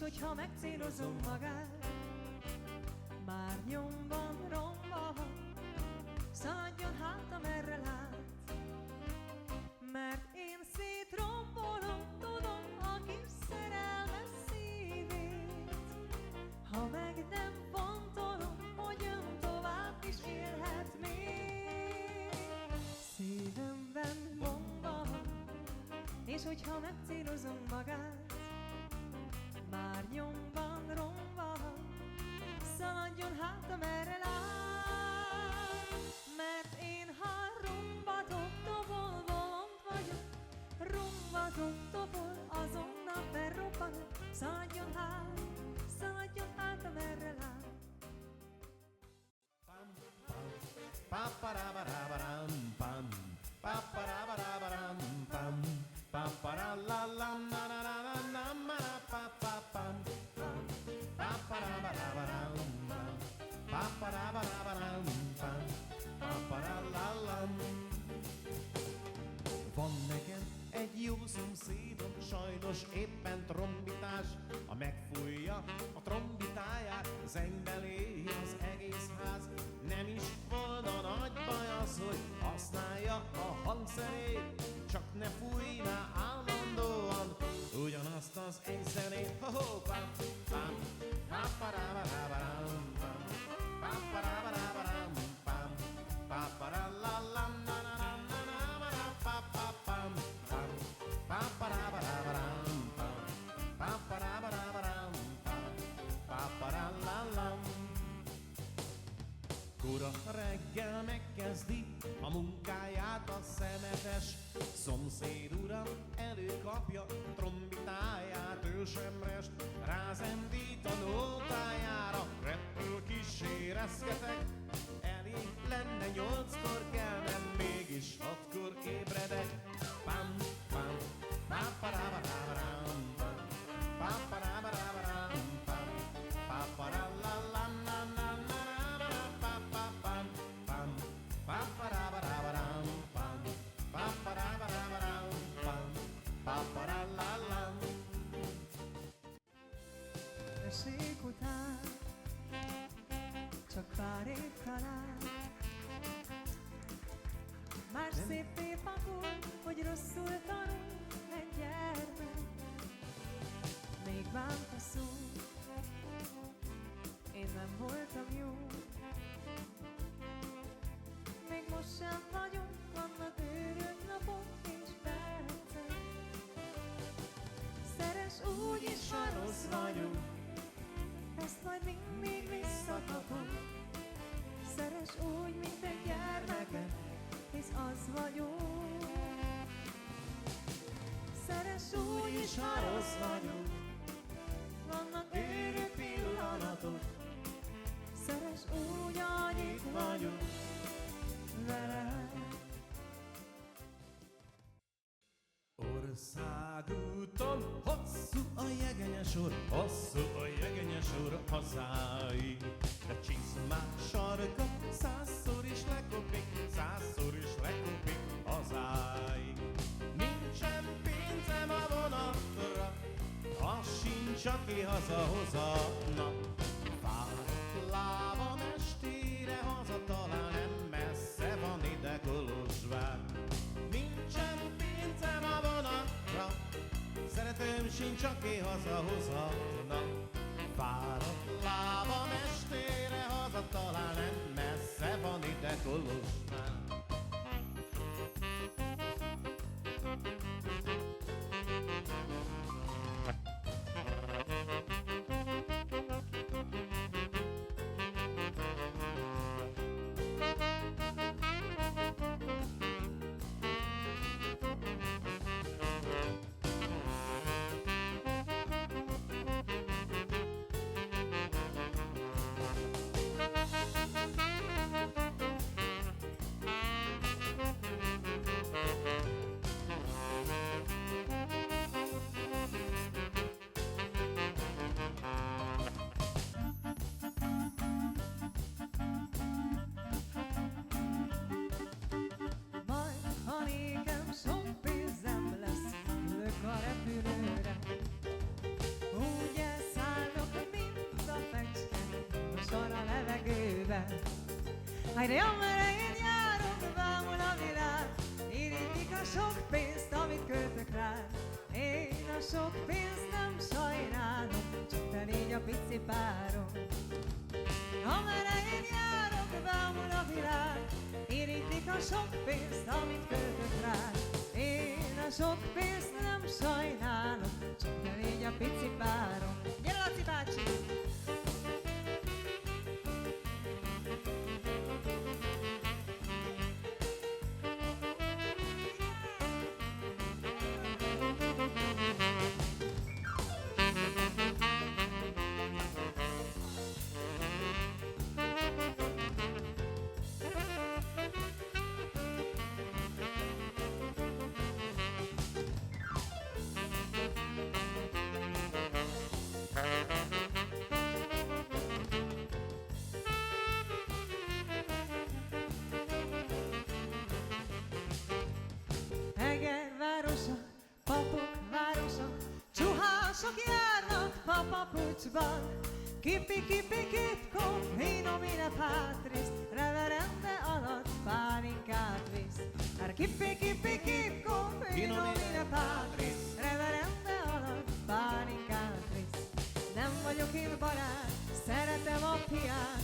hogyha megcélozom magát, már nyomban romba van, szaladjon hát, amerre lát. Mert én szétrombolom, tudom, a kis szerelmes szívét. Ha meg nem fontolom, hogy ön tovább is élhet még. Szívemben bomba van, és hogyha megcélozom magát, már nyomban romba van, szaladjon hát, amerre lát. Mert én, ha rombatok, tobol, bolond vagyok, rombatok, tobol, azonnal felrobbanok. Szaladjon hát, amerre lát. Pa-pa-ra-ba-ra-ba-ram, pam, pa-pa-ra-ba-ra-ba-ram, pam, pa-pa-ra-la-la-na-na-na-na-ma-ra-pa-pa-pam, pam, pa-pa-ra-ba-ra-ba-ram, pam, pa-pa-ra-ba-ra-ba-ram, pam, pa-pa-ra-la-lam. Van nekem egy jó szomszédom, sajnos éppen trombitás. Ha megfújja a trombitáját, zengeli az egész ház. Nem is volna nagy baj az, hogy használja a hangszerét, csak ne fújná állandóan ugyanazt az egy zenét. Ho-ho, pam, pam, pa-pa-ra-ba-ra-ba-ram, pam, pa-pa-ra-ba-ra-ba-ram, pam, pa-pa-ra-la-lam, pa-pa-pam, pam, pa-pa-ra-ba-ra-ba-ram, pam, pa-pa-ra-ba-ra-ba-ram, pam, pa-pa-ra-la-lam. Kora reggel megkezdi a munkáját a szemetes szomszéd uram, előkapja trombitáját, ő sem rest, rázendít a nótájára. Repül kísérezgetek, elég lenne 8-kor kelnem, mégis 6-kor ébredek. Pam, pam, pa-pa-ra-ba-ra-ba-ram, pam, pa-pa-ra-ba-ra-ba-ram, pam, pa-pa-ra-la-lam, pa-pa-pam, pam, pa-pa-ra-ba-ra-ba-ram, pam, pa-pa-ra-ba-ra-ba-ram, pam, pa-pa-ra-la-lam. Esik után csak pár év talán, már szépé pakol, hogy rosszul tanul egy gyermek. Még bánt a szó, én nem voltam jó, még most sem vagyok, vannak őrült napok és percek. Szeres úgy is, ha rossz vagyok, ezt majd mindig visszakapom. Szeres úgy, mint egy gyermeket, hisz az vagyok. Szeres úgy is, ha rossz vagyok, vannak őrült pillanatok. Szeres úgy, ahogy itt vagyok veled. Országúton hosszú a jegenyesor, hosszú a jegenyesor hazáig. De csizmás sarka 100-szor is lekopik, 100-szor is lekopik hazáig. Nincsen pénzem a vonatra, az sincs, aki hazahozatna. Fáradt lábam estére haza, talán nem messze van ide Kolozsvár. Nincsen pénzem a vonatra, szeretőm sincs, aki hazahozatna. Fáradt lábam estére haza, talán nem messze van ide Kolozsvár. sor a levegőben. Hajde, amerre én járok, bámul a világ, irítik a sok pénzt, amit költök rád. Én a sok pénzt nem sajnálom, csak te légy a pici párom. Amerre én járok, bámul a világ, irítik a sok pénzt, amit költök rád. Én a sok pénzt nem sajnálom, csak te légy a pici párom. Gyere, Laci bácsi! Eger városa, papok városa, csuhások járnak a papucsban. Kipi, kipi, kipkom, hinomine patris, reverende alatt pálinkát visz. Hát kipi, kipi, kipkom, hinomine patris, reverende alatt pálinkát visz. Nem vagyok én barát, szeretem a fiát,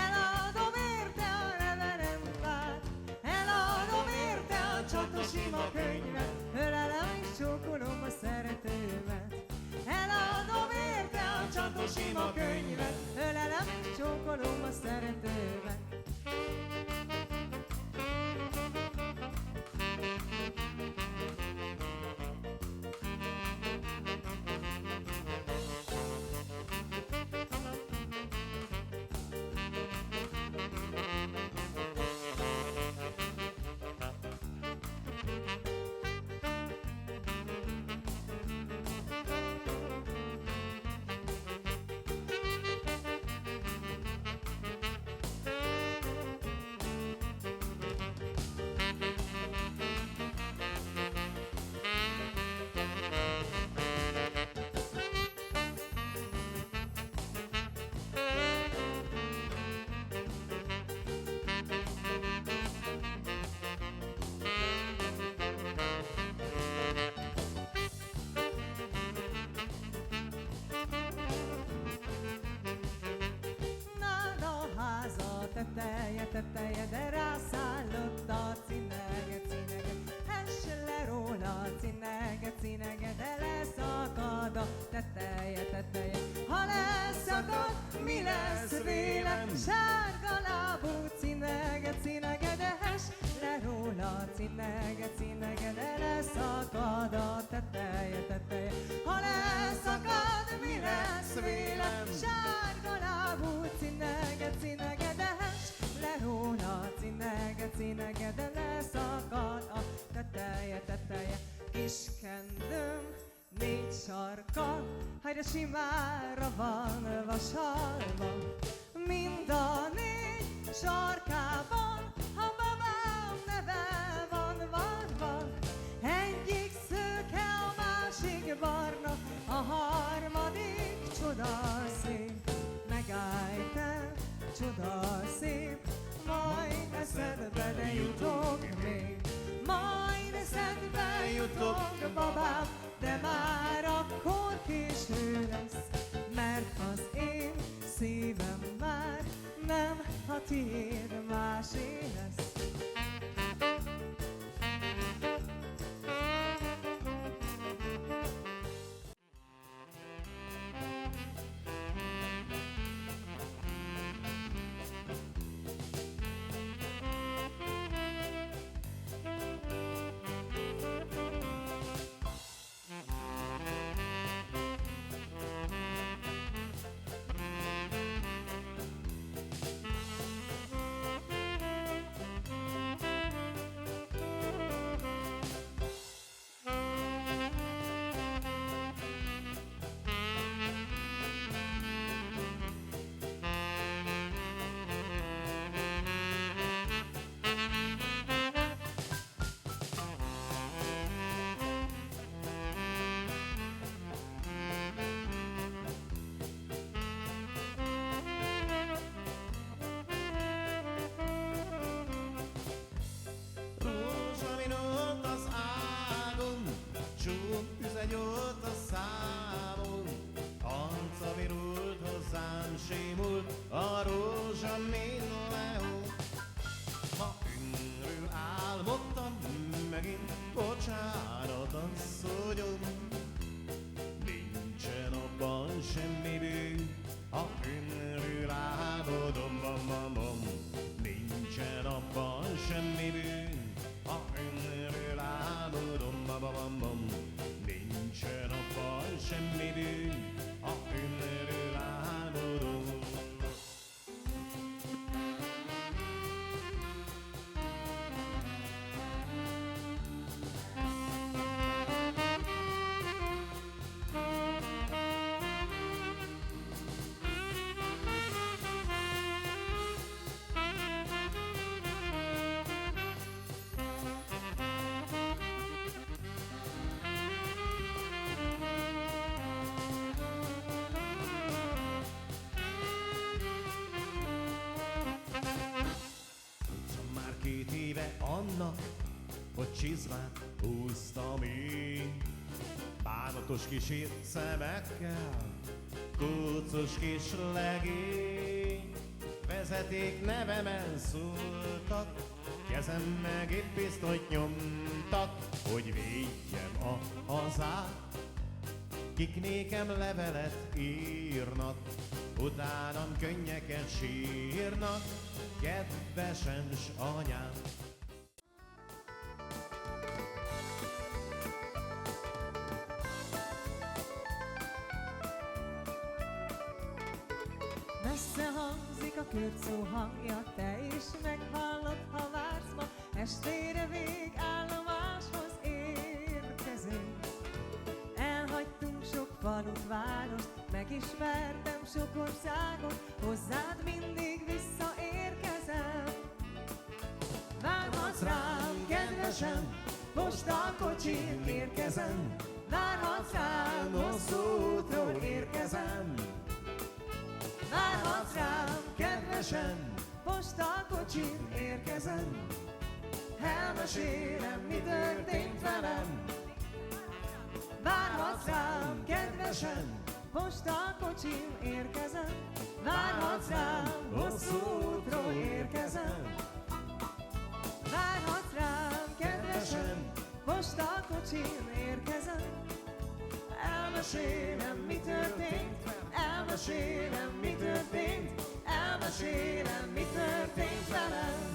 eladom érte a reverendát. Eladom érte a csatosima könyvet, ölelem és csókolom a szeretőmet. Eladom érte a csatosima könyvet, ölelem és csókolom a szeretőmet. Teteje, de rászállott a cinege, hess le róla, cinege, de leszakad a teteje. Ha leszakad, mi lesz vélem? Sárga lábú cinege, de hess le róla, cinege, de leszakad a teteje. Ha leszakad, mi lesz vélem? Sárga lábú cinege, de hess le róla, cinege, de leszakad a teteje. Kis kendőm, 4 sarka, hajde simára van vasalva. Mind a 4 sarkában a babám neve van. Egyik szőke, a másik barna, a harmadik csodaszép. Megállj te, csodaszép, majd eszedbe de jutok még. Majd eszedbe jutok, babám, de már akkor késő lesz. Mert az én szívem már nem a tiéd, másé lesz. annak, hogy csizmát húztam én. Bánatos kis szemekkel, kócos kis legény, vezeték nevemen szóltak, kezemmel géppisztolyt nyomtak, hogy védjem a hazát. Kik nékem levelet írnak, utánam könnyeket sírnak, kedvesen s anyám. Messze hangzik a kürtszó hangja, te is meghallod, ha vársz ma, estére végállomáshoz érkezünk. Elhagytunk sok falut, várost, megismertem sok országot, hozzád mindig visszaérkezem. Várhatsz rám, kedvesem, postakocsin érkezem, várhatsz rám, hosszú útról érkezem. Várhatsz rám, kedvesen, postakocsin érkezem, elmesélem, mi történt velem. Várhatsz rám, kedvesen, postakocsin érkezem, várhatsz rám, hosszú útról érkezem. Várhatsz rám, kedvesen, postakocsin érkezem, elmesélem, mi történt, elmesélem, mi történt, elmesélem, mi történt velem.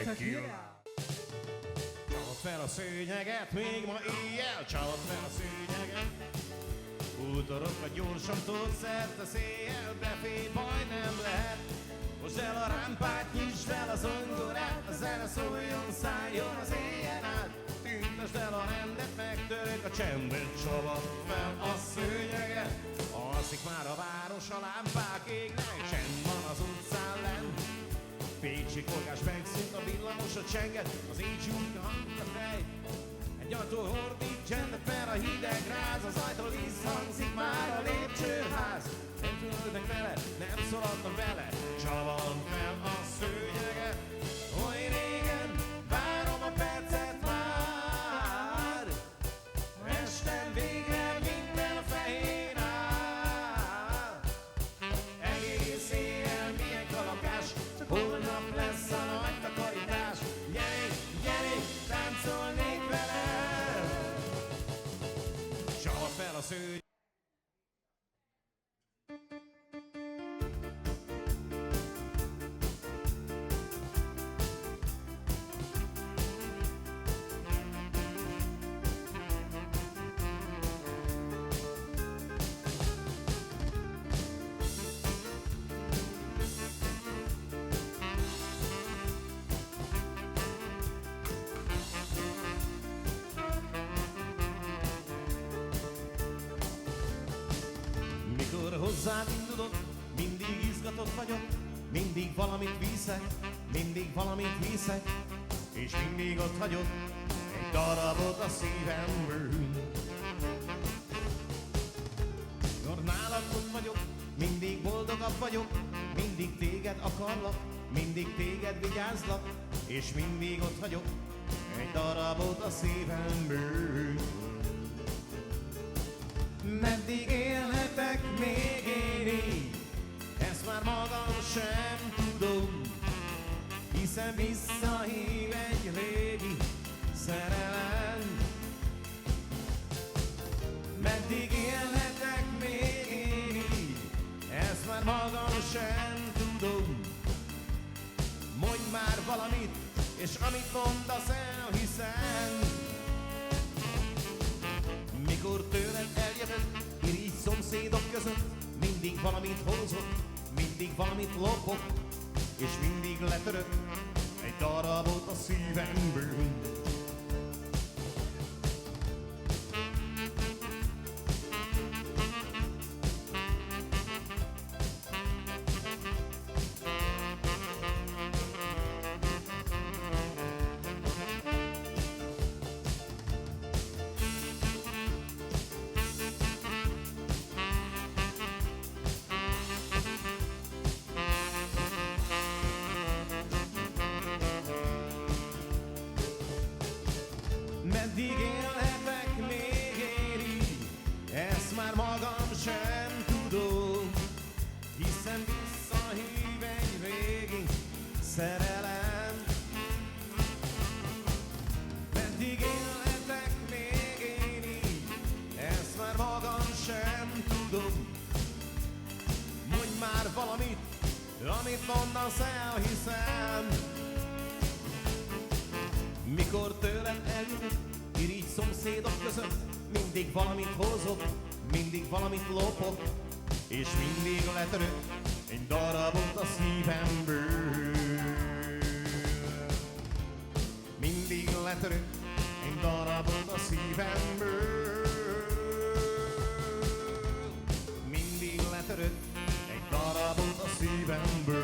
Tequila. Csalad fel a szőnyeget, még ma éjjel, csalad fel a szőnyeget. Útorokat gyorsan tudsz szerte széjjel, befély baj nem lehet. Most el a rámpát, nyisd fel a zongorát, a zene szóljon, szálljon az éjjel át. Tüntesd el a rendet, megtörök a csendet, csalad fel a szőnyeget. Alszik már a város, a lámpák égnek, csend van az utcán lent. Pécsi korgás megszűnt, a villamos a csenget, az így úgy hangja fej. Egy ajtó hordít csendet, mert a hideg ráz, az ajtó visszhangzik már a lépcsőház. Nem tűnődnek vele, nem szaladnak vele, csavar fel a szőnyeget. Oly régen várom a percet már, este végre minden a fején áll. Egész éjjel milyen kalapás, csak holnap lesz a nagy takarítás. Gyerünk, gyerünk, táncolnék veled, csavar fel a szőnyeget. Mikor hozzád indulok, mindig izgatott vagyok, mindig valamit viszek, mindig valamit hiszek, és mindig ott hagyok egy darabot a szívemből. Mikor nálad ott vagyok, mindig boldogabb vagyok, mindig téged akarlak, mindig téged vigyázlak, és mindig ott hagyok egy darabot a szívemből. Meddig élhetek még én így, ezt már magam sem tudom, hiszen visszahív egy régi szerelem. Meddig élhetek még én így, ezt már magam sem tudom. Mondj már valamit, és amit mondasz elhiszem. Mikor tőled eljövök, irigy szomszédok között, mindig valamit hozok, mindig valamit lopok, és mindig letörök egy darabot a szívemből. Meddig élhetek még én így, ezt már magam sem tudom, hiszen visszahív egy régi szerelem. Meddig élhetek még én így, ezt már magam sem tudom. Mondj már valamit, amit mondasz, elhiszem. Mikor tőlem eljövök, irigy szomszédok között, mindig valamit hozok, mindig valamit lopok, és mindig letörök egy darabot a szívemből. Mindig letörök egy darabot a szívemből. Mindig letörök egy darabot a szívemből.